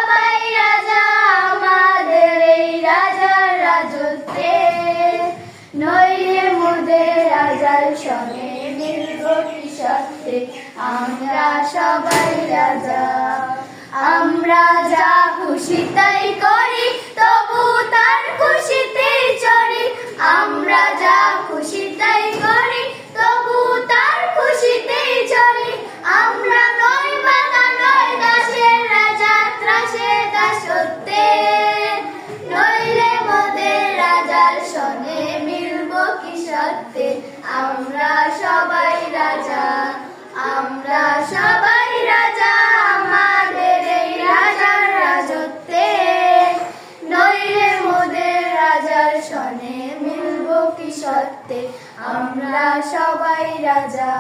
সবাই রাজা আমাদের এই রাজার রাজত্বে, নইলে মোদের রাজার সনে মিলব কি সত্যে। আমরা সবাই রাজা, আমরা যা খুশি তাই করি, তবু তার খুশিতেই চলি। আমরা যা খুশি তাই করি, তবু তার খুশিতেই চলি। আমরা নই বাধা নই দাসের, রাজা ত্রাসে দাসত্বে, নইলে মোদের রাজার সনে মিলব কি সত্যে। আমরা সবাই রাজা, আমরা সবাই রাজা আমাদের এই রাজার রাজত্বে, নইলে মোদের রাজার সনে মিলব কি সত্যে। আমরা সবাই রাজা।